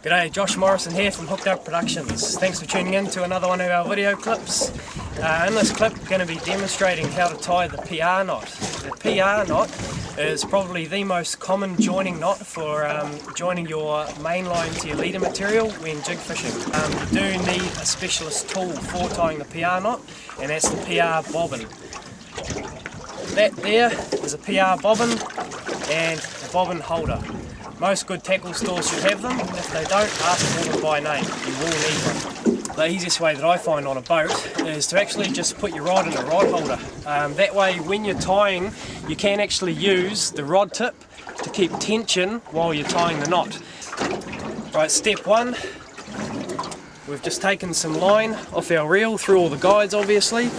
G'day, Josh Morrison here from Hooked Up Productions. Thanks for tuning in to another one of our video clips. In this clip we're going to be demonstrating how to tie the PR knot. The PR knot is probably the most common joining knot for joining your main line to your leader material when jig fishing. You do need a specialist tool for tying the PR knot, and that's the PR bobbin. That there is a PR bobbin and a bobbin holder. Most good tackle stores should have them. If they don't, ask for them by name. You will need one. The easiest way that I find on a boat is to actually just put your rod in a rod holder. That way when you're tying, you can actually use the rod tip to keep tension while you're tying the knot. Right, step one, we've just taken some line off our reel through all the guides obviously.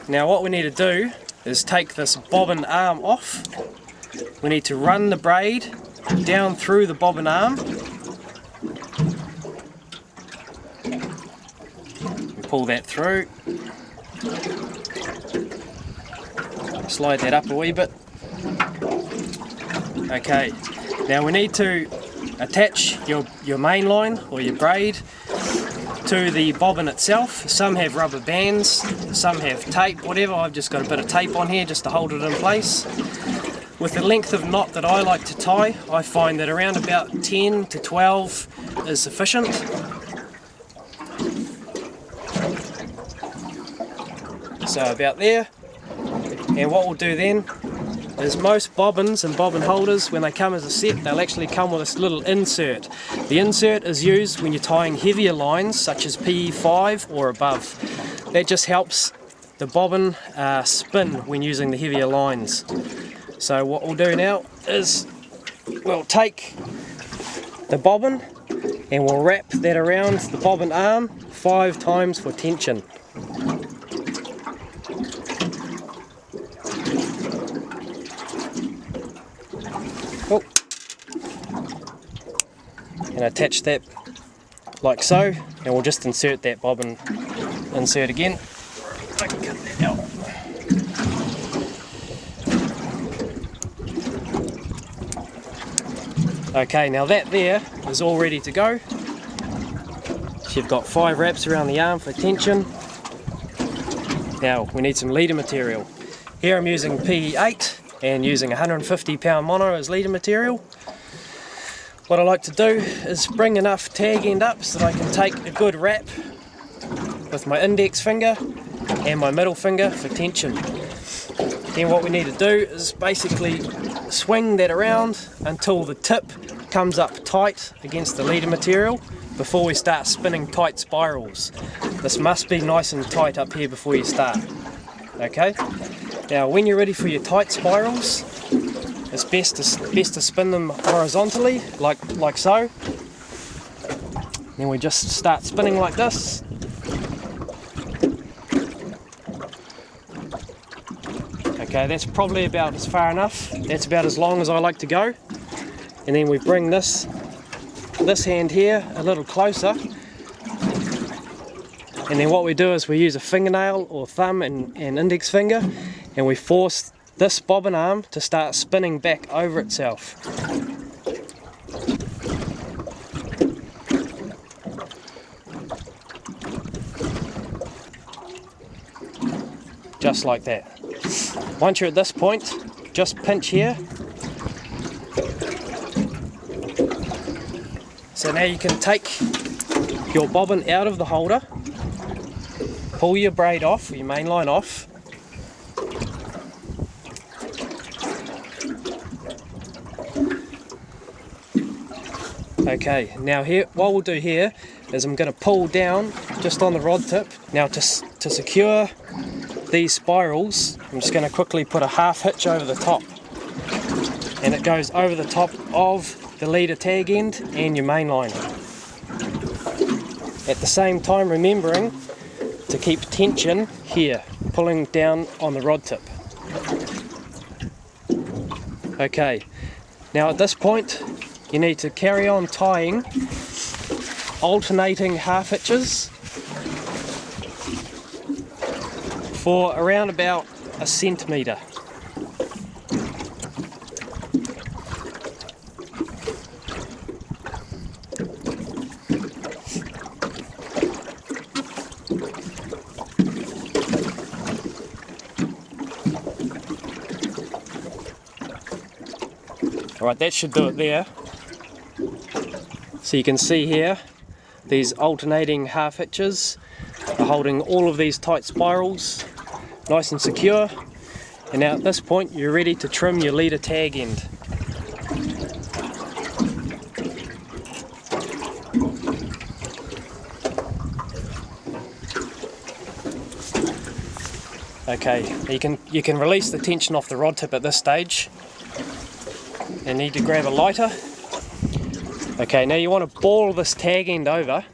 Now what we need to do is take this bobbin arm off. We need to run the braid down through the bobbin arm. Pull that through. Slide that up a wee bit. Okay, now we need to attach your main line or your braid to the bobbin itself. Some have rubber bands, some have tape, whatever. I've just got a bit of tape on here just to hold it in place. With the length of knot that I like to tie, I find that around about 10 to 12 is sufficient. So about there. And what we'll do then is most bobbins and bobbin holders, when they come as a set, they'll actually come with this little insert. The insert is used when you're tying heavier lines such as PE5 or above. That just helps the bobbin spin when using the heavier lines. So what we'll do now is we'll take the bobbin and we'll wrap that around the bobbin arm 5 times for tension. Oh. And attach that like so, and we'll just insert that bobbin insert again. I can cut that out. Okay, now that there is all ready to go. So you've got 5 wraps around the arm for tension. Now we need some leader material. Here I'm using PE8 and using 150 pound mono as leader material. What I like to do is bring enough tag end up so that I can take a good wrap with my index finger and my middle finger for tension. Then what we need to do is basically swing that around until the tip comes up tight against the leader material before we start spinning tight spirals. This must be nice and tight up here before you start. Okay? Now when you're ready for your tight spirals, it's best to spin them horizontally like so. Then we just start spinning like this. Okay, that's probably about as far enough. That's about as long as I like to go. And then we bring this hand here a little closer. And then what we do is we use a fingernail or thumb and index finger, and we force this bobbin arm to start spinning back over itself. Just like that. Once you're at this point, just pinch here. So now you can take your bobbin out of the holder, pull your braid off, or your main line off. Okay, now here, what we'll do here is I'm going to pull down just on the rod tip. Now to secure these spirals, I'm just going to quickly put a half hitch over the top, and it goes over the top of the leader tag end and your main line. At the same time remembering to keep tension here, pulling down on the rod tip. Okay, now at this point you need to carry on tying alternating half hitches for around about a centimetre. Alright, that should do it there. So you can see here, these alternating half hitches are holding all of these tight spirals nice and secure. And now at this point you're ready to trim your leader tag end. Okay, you can release the tension off the rod tip at this stage. You need to grab a lighter. Okay, now you want to ball this tag end over.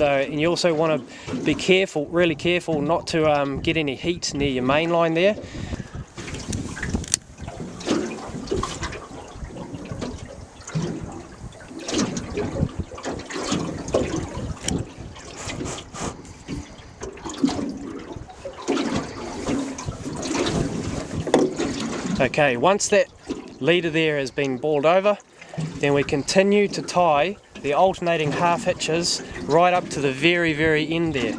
And you also want to be careful, really careful, not to get any heat near your main line there. Okay, once that leader there has been balled over, then we continue to tie the alternating half hitches right up to the very end there.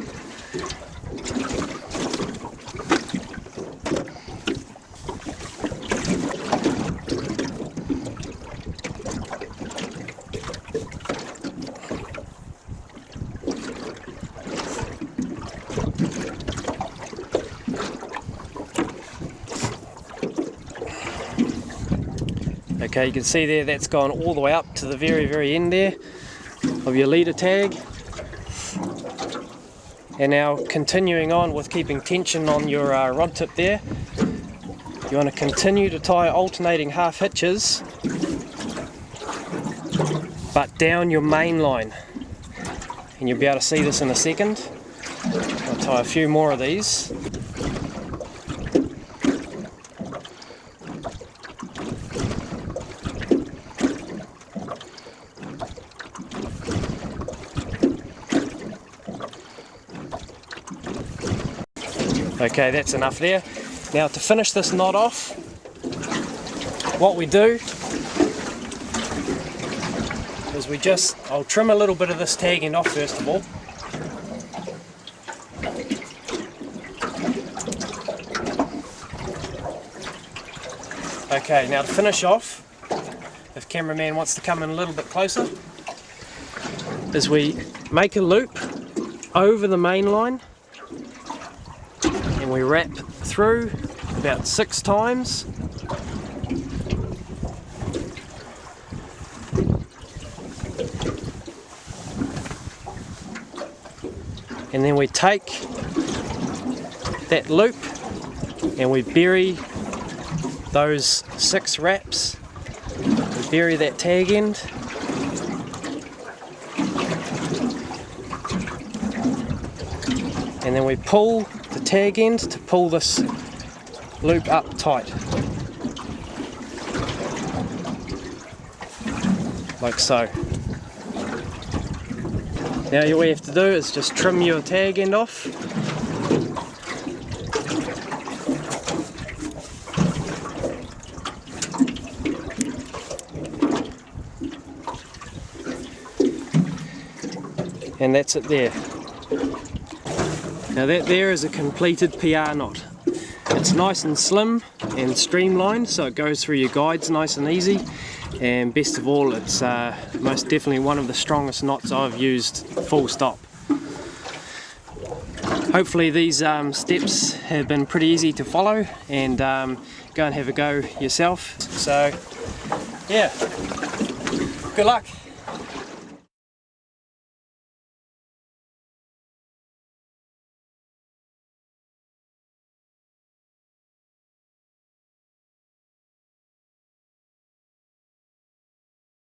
Okay, you can see there that's gone all the way up to the very end there of your leader tag. And now continuing on with keeping tension on your rod tip there, you want to continue to tie alternating half hitches but down your main line. And you'll be able to see this in a second. I'll tie a few more of these. Okay, that's enough there. Now to finish this knot off, what we do is I'll trim a little bit of this tag end off first of all. Okay, now to finish off, if cameraman wants to come in a little bit closer, is we make a loop over the main line. And we wrap through about 6 times. And then we take that loop and we bury those 6 wraps. We bury that tag end. And then we pull the tag end to pull this loop up tight, like so. Now all you have to do is just trim your tag end off. And that's it there. Now that there is a completed PR knot. It's nice and slim and streamlined, so it goes through your guides nice and easy, and best of all, it's most definitely one of the strongest knots I've used, full stop. Hopefully these steps have been pretty easy to follow, and go and have a go yourself. So yeah, good luck.